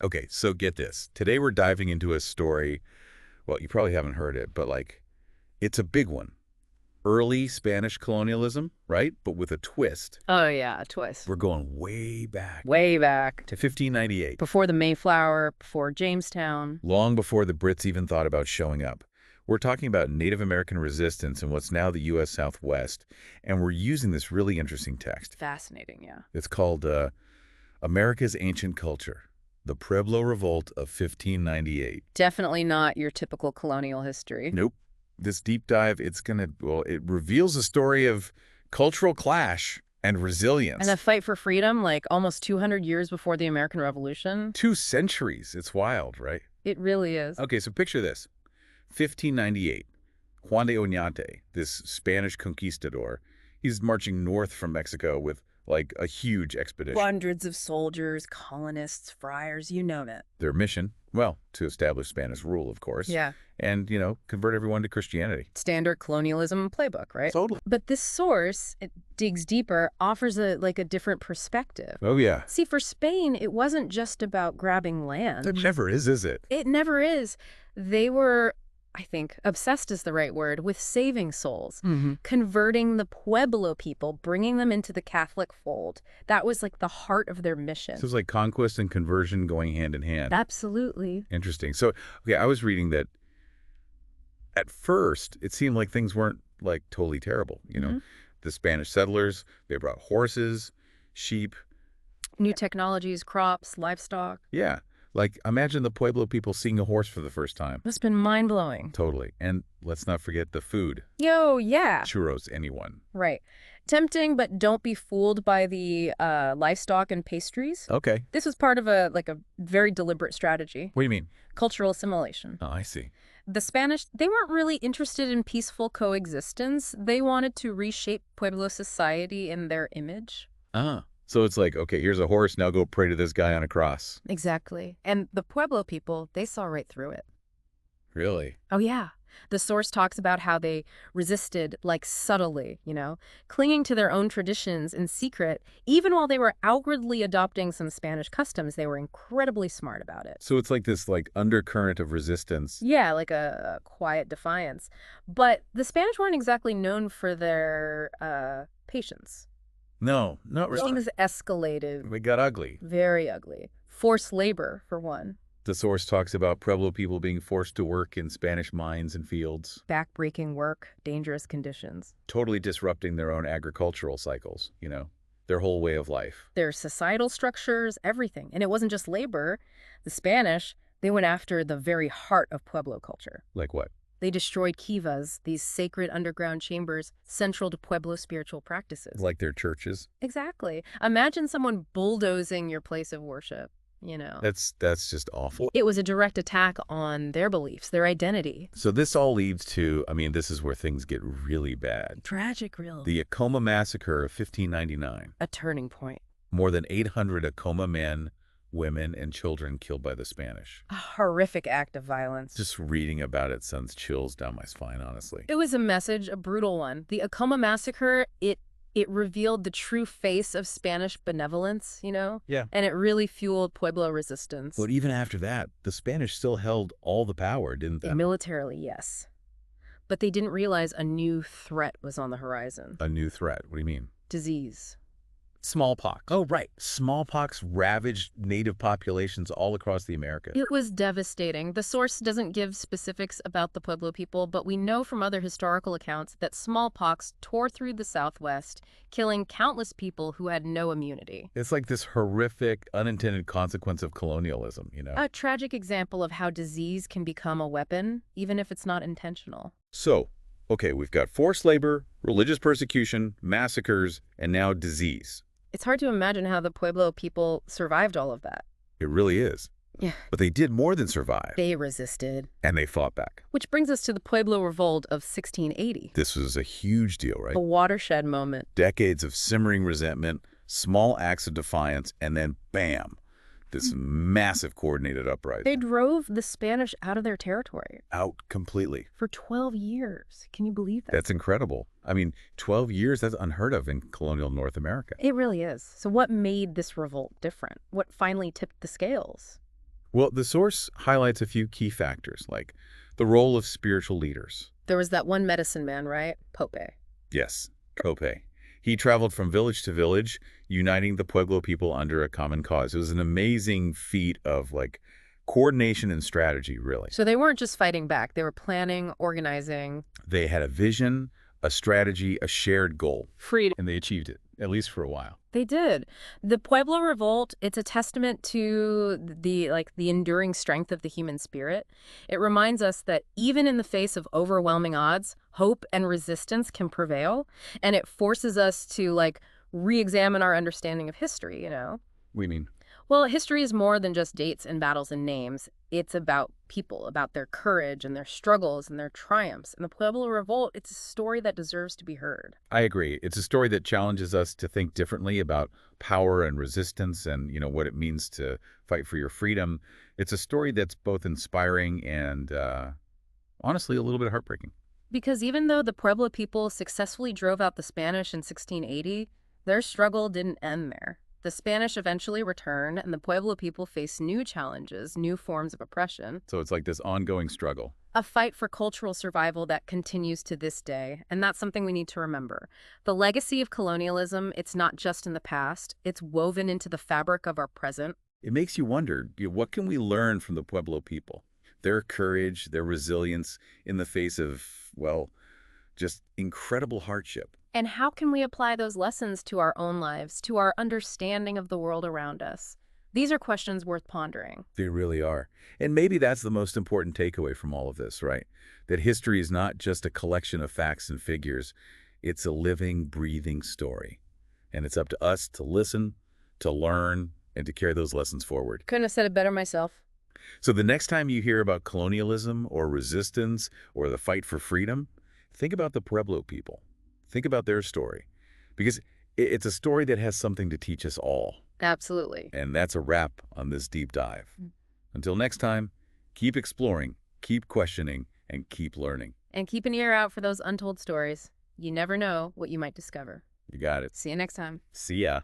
Okay, so get this. Today we're diving into a story, well, you probably haven't heard it, but like, it's a big one. Early Spanish colonialism, right? But with a twist. Oh, yeah, a twist. We're going way back Way back. to 1598, Before the Mayflower, before Jamestown. long before the Brits even thought about showing up. We're talking about Native American resistance in what's now the U.S. Southwest, and we're using this really interesting text. Fascinating, yeah. It's called America's Ancient Culture, the Pueblo Revolt of 1598. Definitely not your typical colonial history. Nope. This deep dive, it reveals a story of cultural clash and resilience. And a fight for freedom, like almost 200 years before the American Revolution. 2 centuries. It's wild, right? It really is. Okay, so picture this. 1598. Juan de Oñate, this Spanish conquistador, he's marching north from Mexico with, like, a huge expedition. Hundreds of soldiers, colonists, friars, you know it. Their mission, well, to establish Spanish rule, of course. Yeah. And, convert everyone to Christianity. Standard colonialism playbook, right? Totally. But this source, it digs deeper, offers a different perspective. Oh, yeah. See, for Spain, it wasn't just about grabbing land. It never is it? It never is. They were, I think, obsessed is the right word, with saving souls, converting the Pueblo people, bringing them into the Catholic fold. That was like the heart of their mission. So it's like conquest and conversion going hand in hand. Absolutely. Interesting. So, okay, I was reading that at first it seemed like things weren't like totally terrible. The Spanish settlers, they brought horses, sheep. New technologies, crops, livestock. Yeah. Like, imagine the Pueblo people seeing a horse for the first time. It's been mind-blowing. Totally. And let's not forget the food. Yo, yeah. Churros, anyone. Right. Tempting, but don't be fooled by the livestock and pastries. Okay. This was part of a very deliberate strategy. What do you mean? Cultural assimilation. Oh, I see. The Spanish, they weren't really interested in peaceful coexistence. They wanted to reshape Pueblo society in their image. Ah. So it's like, okay, here's a horse, now go pray to this guy on a cross. Exactly. And the Pueblo people, they saw right through it. Really? Oh, yeah. The source talks about how they resisted, subtly, clinging to their own traditions in secret. Even while they were outwardly adopting some Spanish customs, they were incredibly smart about it. So it's like this, undercurrent of resistance. Yeah, like a quiet defiance. But the Spanish weren't exactly known for their patience. No, not really. Things escalated. It got ugly. Very ugly. Forced labor, for one. The source talks about Pueblo people being forced to work in Spanish mines and fields. Backbreaking work, dangerous conditions. Totally disrupting their own agricultural cycles, their whole way of life. Their societal structures, everything. And it wasn't just labor. The Spanish, they went after the very heart of Pueblo culture. Like what? They destroyed kivas, these sacred underground chambers central to Pueblo spiritual practices. Like their churches? Exactly. Imagine someone bulldozing your place of worship. That's just awful. It was a direct attack on their beliefs, their identity. So this all leads to, this is where things get really bad. Tragic, really. The Acoma Massacre of 1599. A turning point. More than 800 Acoma men, women, and children killed by the Spanish. A horrific act of violence. Just reading about it sends chills down my spine, honestly. It was a message, a brutal one. The Acoma Massacre, it revealed the true face of Spanish benevolence, Yeah. And it really fueled Pueblo resistance. But even after that, the Spanish still held all the power, didn't they? Militarily, yes. But they didn't realize a new threat was on the horizon. A new threat? What do you mean? Disease. Smallpox. Oh, right. Smallpox ravaged native populations all across the Americas. It was devastating. The source doesn't give specifics about the Pueblo people, but we know from other historical accounts that smallpox tore through the Southwest, killing countless people who had no immunity. It's like this horrific, unintended consequence of colonialism, A tragic example of how disease can become a weapon, even if it's not intentional. So, okay, we've got forced labor, religious persecution, massacres, and now disease. It's hard to imagine how the Pueblo people survived all of that. It really is. Yeah. But they did more than survive. They resisted. And they fought back. Which brings us to the Pueblo Revolt of 1680. This was a huge deal, right? A watershed moment. Decades of simmering resentment, small acts of defiance, and then bam, this massive coordinated uprising. They drove the Spanish out of their territory. Out completely. For 12 years. Can you believe that? That's incredible. 12 years, that's unheard of in colonial North America. It really is. So what made this revolt different? What finally tipped the scales? Well, the source highlights a few key factors, like the role of spiritual leaders. There was that one medicine man, right? Pope. Yes, Cope. He traveled from village to village, uniting the Pueblo people under a common cause. It was an amazing feat of, like, coordination and strategy, really. So they weren't just fighting back. They were planning, organizing. They had a vision, a strategy, a shared goal. Freedom. And they achieved it, at least for a while. They did. The Pueblo Revolt, it's a testament to the enduring strength of the human spirit. It reminds us that even in the face of overwhelming odds, hope and resistance can prevail, and it forces us to re-examine our understanding of history, you know. We mean? Well, history is more than just dates and battles and names. It's about people, about their courage and their struggles and their triumphs. And the Pueblo Revolt, it's a story that deserves to be heard. I agree. It's a story that challenges us to think differently about power and resistance and, what it means to fight for your freedom. It's a story that's both inspiring and, honestly, a little bit heartbreaking. Because even though the Pueblo people successfully drove out the Spanish in 1680, their struggle didn't end there. The Spanish eventually returned, and the Pueblo people faced new challenges, new forms of oppression. So it's like this ongoing struggle. A fight for cultural survival that continues to this day, and that's something we need to remember. The legacy of colonialism, it's not just in the past, it's woven into the fabric of our present. It makes you wonder, what can we learn from the Pueblo people? Their courage, their resilience in the face of, well, just incredible hardship. And how can we apply those lessons to our own lives, to our understanding of the world around us? These are questions worth pondering. They really are. And maybe that's the most important takeaway from all of this, right? That history is not just a collection of facts and figures. It's a living, breathing story. And it's up to us to listen, to learn, and to carry those lessons forward. Couldn't have said it better myself. So the next time you hear about colonialism or resistance or the fight for freedom, think about the Pueblo people. Think about their story, because it's a story that has something to teach us all. Absolutely. And that's a wrap on this deep dive. Until next time, keep exploring, keep questioning, and keep learning. And keep an ear out for those untold stories. You never know what you might discover. You got it. See you next time. See ya.